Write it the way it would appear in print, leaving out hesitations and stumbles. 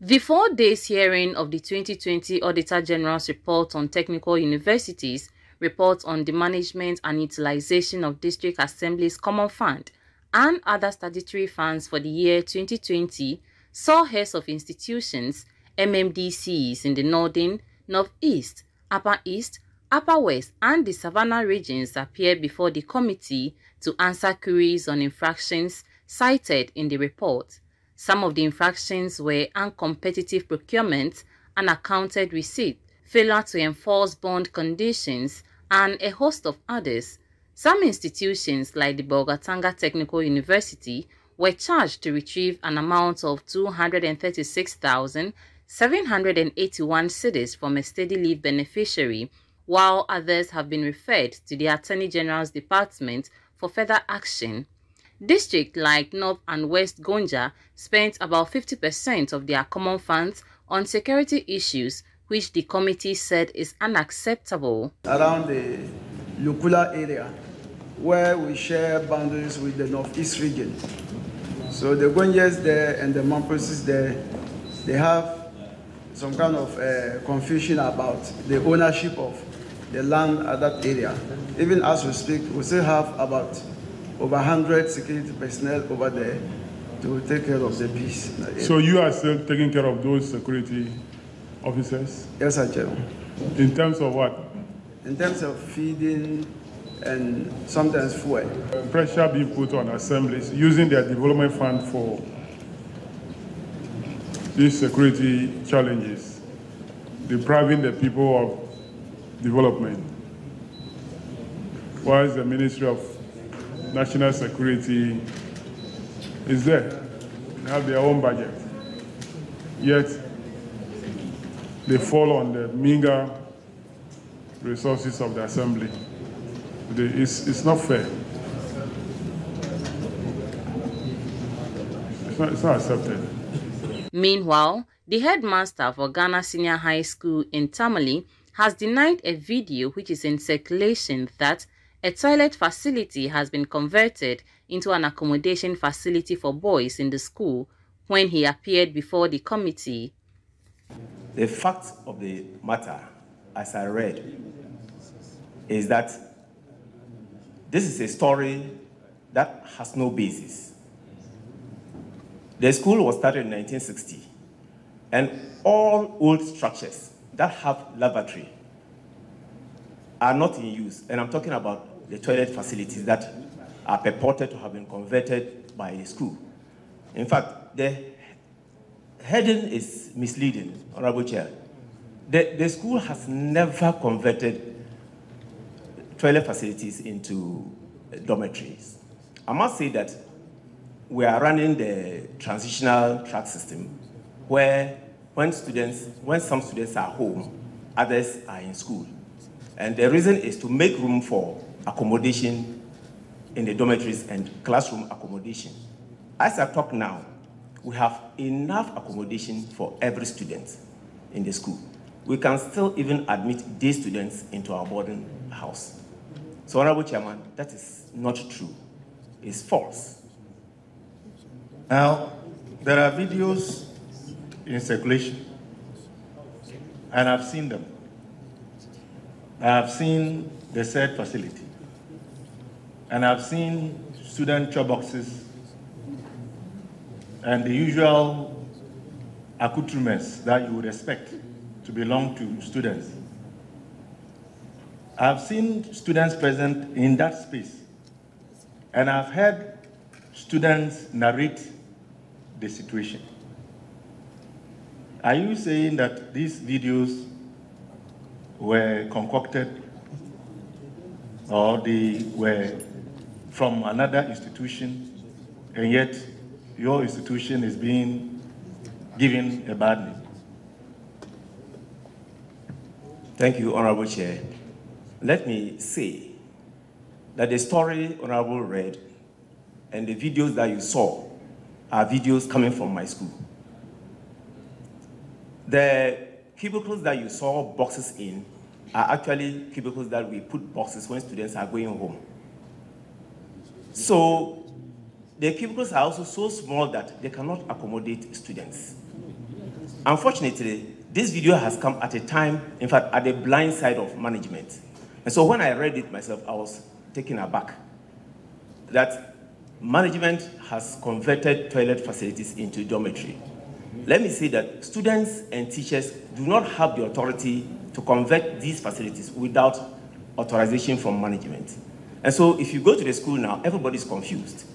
The 4 days hearing of the 2020 Auditor General's report on technical universities, report on the management and utilization of District Assembly's Common Fund, and other statutory funds for the year 2020 saw heads of institutions, MMDCs in the Northern, Northeast, Upper East, Upper West, and the Savannah regions appear before the committee to answer queries on infractions cited in the report. Some of the infractions were uncompetitive procurement, unaccounted receipt, failure to enforce bond conditions, and a host of others. Some institutions, like the Bolgatanga Technical University, were charged to retrieve an amount of 236,781 cedis from a steady leave beneficiary, while others have been referred to the Attorney General's Department for further action. Districts like North and West Gonja spent about 50% of their common funds on security issues, which the committee said is unacceptable. Around the Lukula area, where we share boundaries with the Northeast region. So the Gonjas there and the Mamposis there, they have some kind of confusion about the ownership of the land at that area. Even as we speak, we still have about over 100 security personnel over there to take care of the peace. So you are still taking care of those security officers? Yes, sir, Chairman. In terms of what? In terms of feeding and sometimes fuel. Pressure being put on assemblies using their development fund for these security challenges, depriving the people of development. Whilst the Ministry of National Security is there, they have their own budget, yet they fall on the meager resources of the assembly. It's not fair. It's not accepted. Meanwhile, the headmaster for Ghana Senior High School in Tamale has denied a video which is in circulation that a toilet facility has been converted into an accommodation facility for boys in the school when he appeared before the committee. The fact of the matter, as I read, is that this is a story that has no basis. The school was started in 1960, and all old structures that have lavatory are not in use, and I'm talking about the toilet facilities that are purported to have been converted by the school. In fact, the heading is misleading, Honorable Chair. The school has never converted toilet facilities into dormitories. I must say that we are running the transitional track system where when some students are home, others are in school. And the reason is to make room for accommodation in the dormitories and classroom accommodation. As I talk now, we have enough accommodation for every student in the school. We can still even admit day students into our boarding house. So, Honorable Chairman, that is not true. It's false. Now, there are videos in circulation, and I've seen them. I've seen the said facility, and I've seen student chop boxes and the usual accoutrements that you would expect to belong to students. I've seen students present in that space, and I've heard students narrate the situation. Are you saying that these videos were concocted or they were from another institution, and yet your institution is being given a bad name? Thank you, Honorable Chair. Let me say that the story Honorable read and the videos that you saw are videos coming from my school. The cubicles that you saw boxes in are actually cubicles that we put boxes when students are going home. So the cubicles are also so small that they cannot accommodate students. Unfortunately, this video has come at a time, in fact, at the blind side of management. And so when I read it myself, I was taken aback that management has converted toilet facilities into dormitory. Let me say that students and teachers do not have the authority to convert these facilities without authorization from management. And so if you go to the school now, everybody's confused.